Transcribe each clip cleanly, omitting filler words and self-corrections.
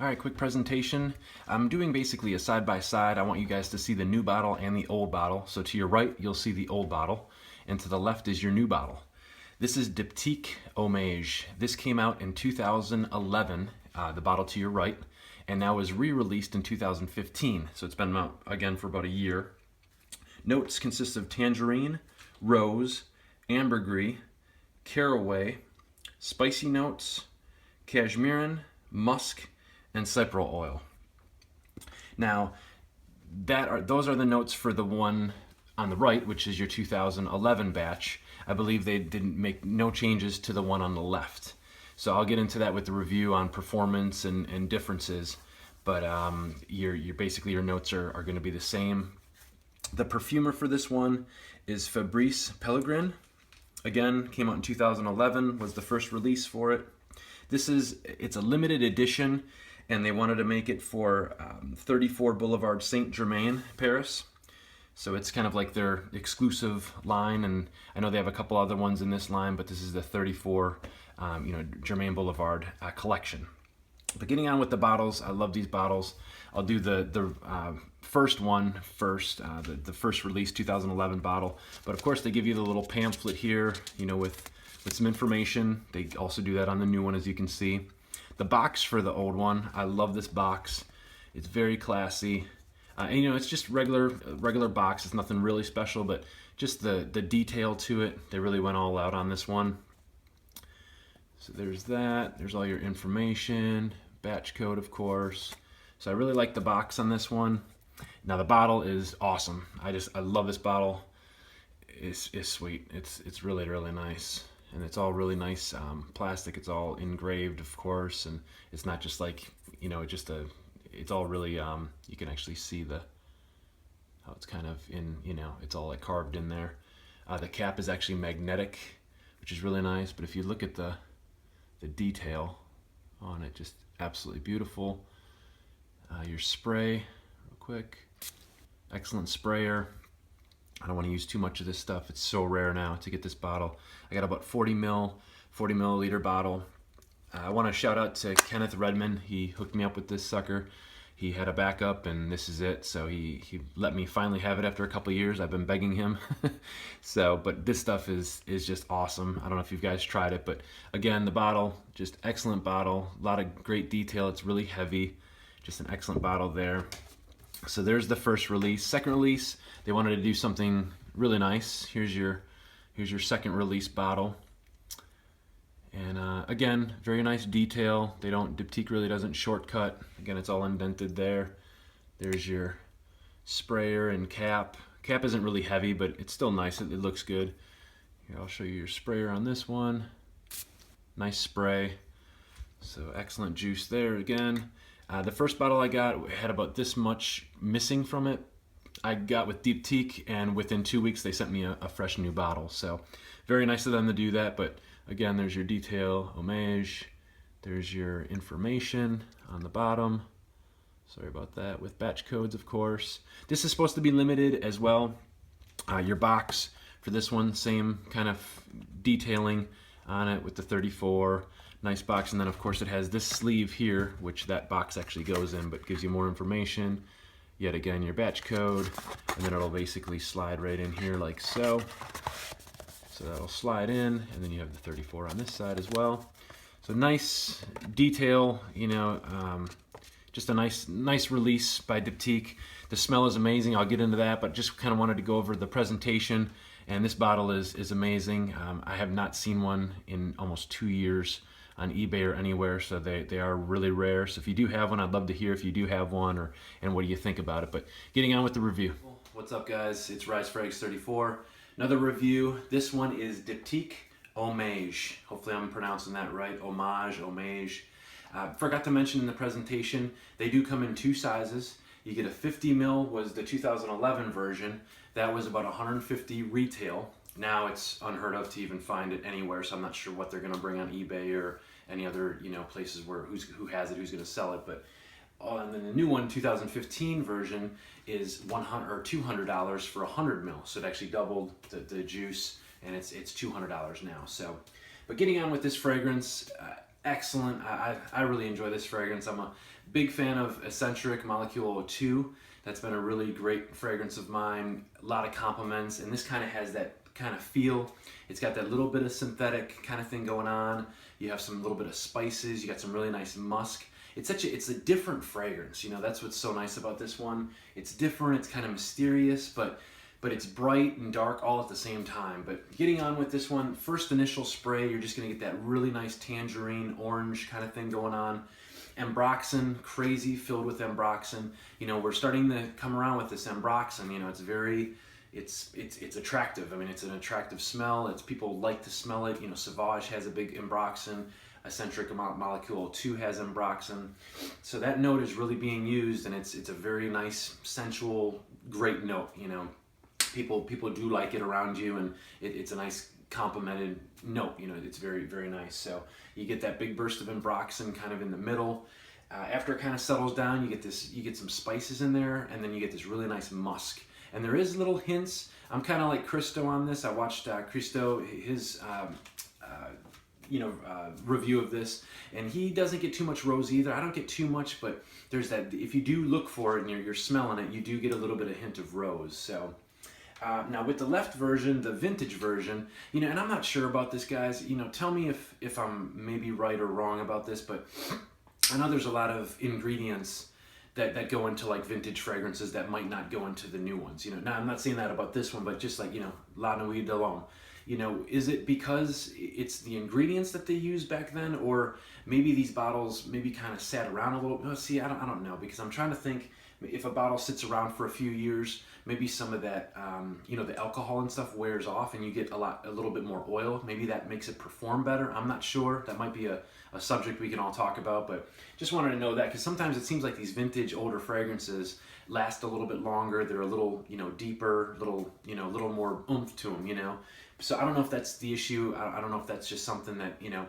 All right, quick presentation. I'm doing basically a side-by-side. I want you guys to see the new bottle and the old bottle. So to your right, you'll see the old bottle, and to the left is your new bottle. This is Diptyque Eau Mage. This came out in 2011, the bottle to your right, and now was re-released in 2015. So it's been out again for about a year. Notes consist of tangerine, rose, ambergris, caraway, spicy notes, cashmerean, musk, and cypral oil. Now, those are the notes for the one on the right, which is your 2011 batch. I believe they didn't make no changes to the one on the left. So I'll get into that with the review on performance and differences. But basically your notes are going to be the same. The perfumer for this one is Fabrice Pellegrin. Again, came out in 2011, was the first release for it. It's a limited edition, and they wanted to make it for 34 Boulevard Saint-Germain, Paris. So it's kind of like their exclusive line, and I know they have a couple other ones in this line, but this is the 34 Germain Boulevard collection. But getting on with the bottles, I love these bottles. I'll do the first one first, the first release 2011 bottle. But of course they give you the little pamphlet here, with some information. They also do that on the new one, as you can see. The box for the old one, I love this box. It's very classy. And it's just regular box. It's nothing really special, but just the detail to it, they really went all out on this one. So there's that. There's all your information, batch code, of course. So I really like the box on this one. Now the bottle is awesome. I love this bottle. It's sweet. It's really nice, and it's all really nice plastic. It's all engraved, of course, and it's not just like it's all really you can actually see how it's kind of in it's all like carved in there. The cap is actually magnetic, which is really nice. But if you look at the detail on it, just absolutely beautiful. Your spray, real quick, excellent sprayer. I don't want to use too much of this stuff. It's so rare now to get this bottle. I got about 40 milliliter bottle. I want to shout out to Kenneth Redman. He hooked me up with this sucker. He had a backup, and this is it. So he let me finally have it after a couple years. I've been begging him. But this stuff is just awesome. I don't know if you guys tried it, but again, the bottle, just excellent bottle. A lot of great detail. It's really heavy. Just an excellent bottle there. So there's the first release. Second release, they wanted to do something really nice. Here's your second release bottle. And again, very nice detail. Diptyque really doesn't shortcut. Again, it's all indented there. There's your sprayer and cap. Cap isn't really heavy, but it's still nice. It looks good. Here, I'll show you your sprayer on this one. Nice spray. So excellent juice there again. The first bottle I got had about this much missing from it. I got with Diptyque, and within 2 weeks they sent me a fresh new bottle. So very nice of them to do that. But again, there's your detail, Eau Mage. There's your information on the bottom. Sorry about that, with batch codes, of course. This is supposed to be limited as well. Your box for this one, same kind of detailing on it with the 34. Nice box, and then of course it has this sleeve here, which that box actually goes in, but gives you more information. Yet again, your batch code, and then it'll basically slide right in here like so. So that'll slide in, and then you have the 34 on this side as well. So nice detail, just a nice release by Diptyque. The smell is amazing. I'll get into that, but just kind of wanted to go over the presentation. And this bottle is amazing. I have not seen one in almost 2 years on eBay or anywhere, so they are really rare. So if you do have one, I'd love to hear if you do have one, and what do you think about it. But getting on with the review. What's up, guys? It's RiseFrags34. Another review. This one is Diptyque Eau Mage. Hopefully I'm pronouncing that right. Eau Mage, Eau Mage. Forgot to mention in the presentation, they do come in two sizes. You get a 50 ml, was the 2011 version. That was about $150 retail. Now it's unheard of to even find it anywhere, so I'm not sure what they're going to bring on eBay or any other places where who has it, who's going to sell it. But and then the new one, 2015 version, is $100 or $200 for 100 ml. So it actually doubled the juice, and it's $200 now. So, but getting on with this fragrance, excellent. I really enjoy this fragrance. I'm a big fan of Eccentric Molecule 02. That's been a really great fragrance of mine. A lot of compliments, and this kind of has that kind of feel. It's got that little bit of synthetic kind of thing going on. You have some little bit of spices. You got some really nice musk. It's a different fragrance. You know, that's what's so nice about this one. It's different. It's kind of mysterious, but it's bright and dark all at the same time. But getting on with this one, first initial spray, you're just gonna get that really nice tangerine orange kind of thing going on. Ambroxan, crazy, filled with ambroxan. You know, we're starting to come around with this ambroxan. You know, it's attractive. I mean, it's an attractive smell. People like to smell it. You know, Sauvage has a big ambroxan. Eccentric Molecule 2 has ambroxan. So that note is really being used, and it's a very nice, sensual, great note. You know, people do like it around you, and it's a nice complemented note. You know, it's very, very nice. So you get that big burst of ambroxan kind of in the middle. After it kind of settles down, you get some spices in there, and then you get this really nice musk. And there is little hints. I'm kind of like Christo on this. I watched Christo, his review of this, and he doesn't get too much rose either. I don't get too much, but there's that. If you do look for it and you're smelling it, you do get a little bit of hint of rose. So. Now with the left version, the vintage version, you know, and I'm not sure about this, guys, you know, tell me if I'm maybe right or wrong about this, but I know there's a lot of ingredients that go into like vintage fragrances that might not go into the new ones, you know. Now I'm not saying that about this one, but just like, you know, La Nuit de l'Homme, you know, is it because it's the ingredients that they used back then, or maybe these bottles maybe kind of sat around a little bit? See, I don't know, because I'm trying to think. If a bottle sits around for a few years, maybe some of that, you know, the alcohol and stuff wears off, and you get a little bit more oil. Maybe that makes it perform better. I'm not sure. That might be a subject we can all talk about, but just wanted to know that, because sometimes it seems like these vintage older fragrances last a little bit longer. They're a little, you know, deeper, a little more oomph to them, you know. So I don't know if that's the issue. I don't know if that's just something that, you know.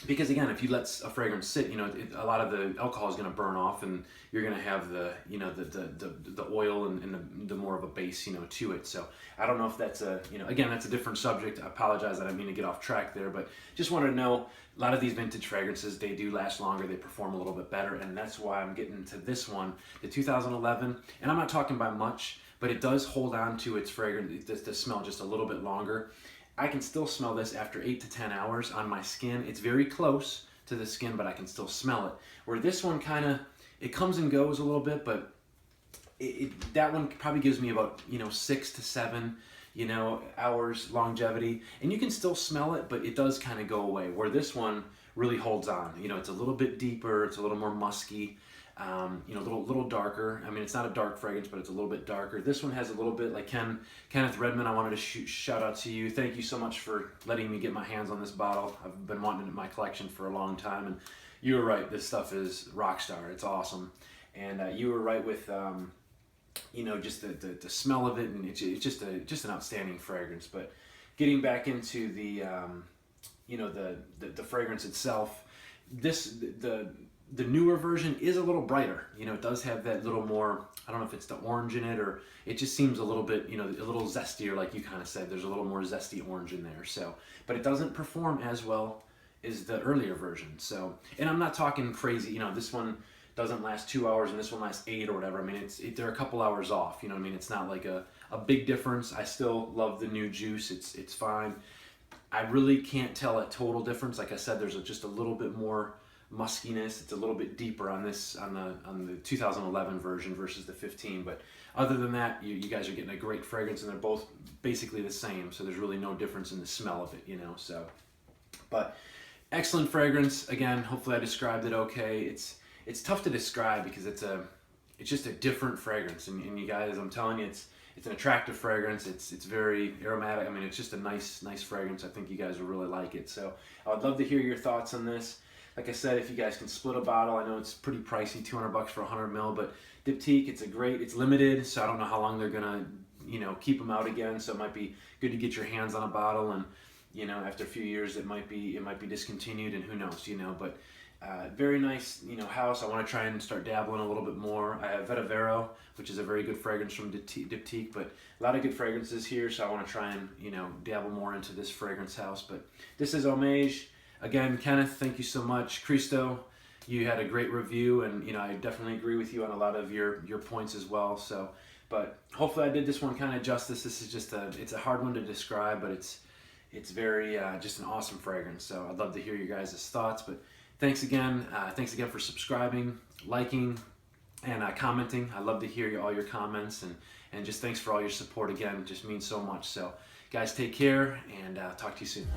Because again, if you let a fragrance sit, you know, a lot of the alcohol is going to burn off, and you're going to have the, you know, the oil and the more of a base, you know, to it. So I don't know if that's you know, again, that's a different subject. I apologize, I didn't mean to get off track there, but just wanted to know, a lot of these vintage fragrances, they do last longer, they perform a little bit better, and that's why I'm getting to this one, the 2011, and I'm not talking by much, but it does hold on to its fragrance, the smell just a little bit longer. I can still smell this after 8 to 10 hours on my skin. It's very close to the skin, but I can still smell it. Where this one kind of, it comes and goes a little bit, but that one probably gives me about, you know, 6 to 7, you know, hours longevity. And you can still smell it, but it does kind of go away. Where this one really holds on. You know, it's a little bit deeper, it's a little more musky. You know, a little darker. I mean, it's not a dark fragrance, but it's a little bit darker. This one has a little bit, like Kenneth Redmond, I wanted to shout out to you. Thank you so much for letting me get my hands on this bottle. I've been wanting it in my collection for a long time, and you were right. This stuff is rock star. It's awesome. And you were right with, you know, just the smell of it, and it's just an outstanding fragrance. But getting back into the, you know, the fragrance itself, the newer version is a little brighter. You know, it does have that little more, I don't know if it's the orange in it, or it just seems a little bit, you know, a little zestier, like you kind of said. There's a little more zesty orange in there. So, but it doesn't perform as well as the earlier version. So, and I'm not talking crazy, you know, this one doesn't last 2 hours and this one lasts 8 or whatever. I mean, they're a couple hours off, you know what I mean? It's not like a big difference. I still love the new juice. It's fine. I really can't tell a total difference. Like I said, there's just a little bit more muskiness. It's a little bit deeper on this, on the 2011 version versus the 15, but other than that, you guys are getting a great fragrance, and they're both basically the same, so there's really no difference in the smell of it, you know. So, but excellent fragrance. Again, hopefully I described it okay. It's tough to describe because it's just a different fragrance, and you guys, I'm telling you, it's an attractive fragrance. It's very aromatic. I mean, it's just a nice fragrance. I think you guys will really like it. So I would love to hear your thoughts on this. Like I said, if you guys can split a bottle, I know it's pretty pricey, $200 for 100 ml, but Diptyque, it's limited, so I don't know how long they're gonna, you know, keep them out again. So it might be good to get your hands on a bottle, and you know, after a few years, it might be discontinued, and who knows, you know. But very nice, you know, house. I want to try and start dabbling a little bit more. I have Vero, which is a very good fragrance from Diptyque, but a lot of good fragrances here, so I want to try and, you know, dabble more into this fragrance house. But this is Eau Mage. again, Kenneth, thank you so much. Cristo, you had a great review, and I definitely agree with you on a lot of your points as well. So, but hopefully I did this one kind of justice. This is just it's a hard one to describe, but it's very just an awesome fragrance. So I'd love to hear your guys' thoughts. But thanks again for subscribing, liking, and commenting. I love to hear all your comments, and just thanks for all your support again. It just means so much. So guys, take care, and talk to you soon.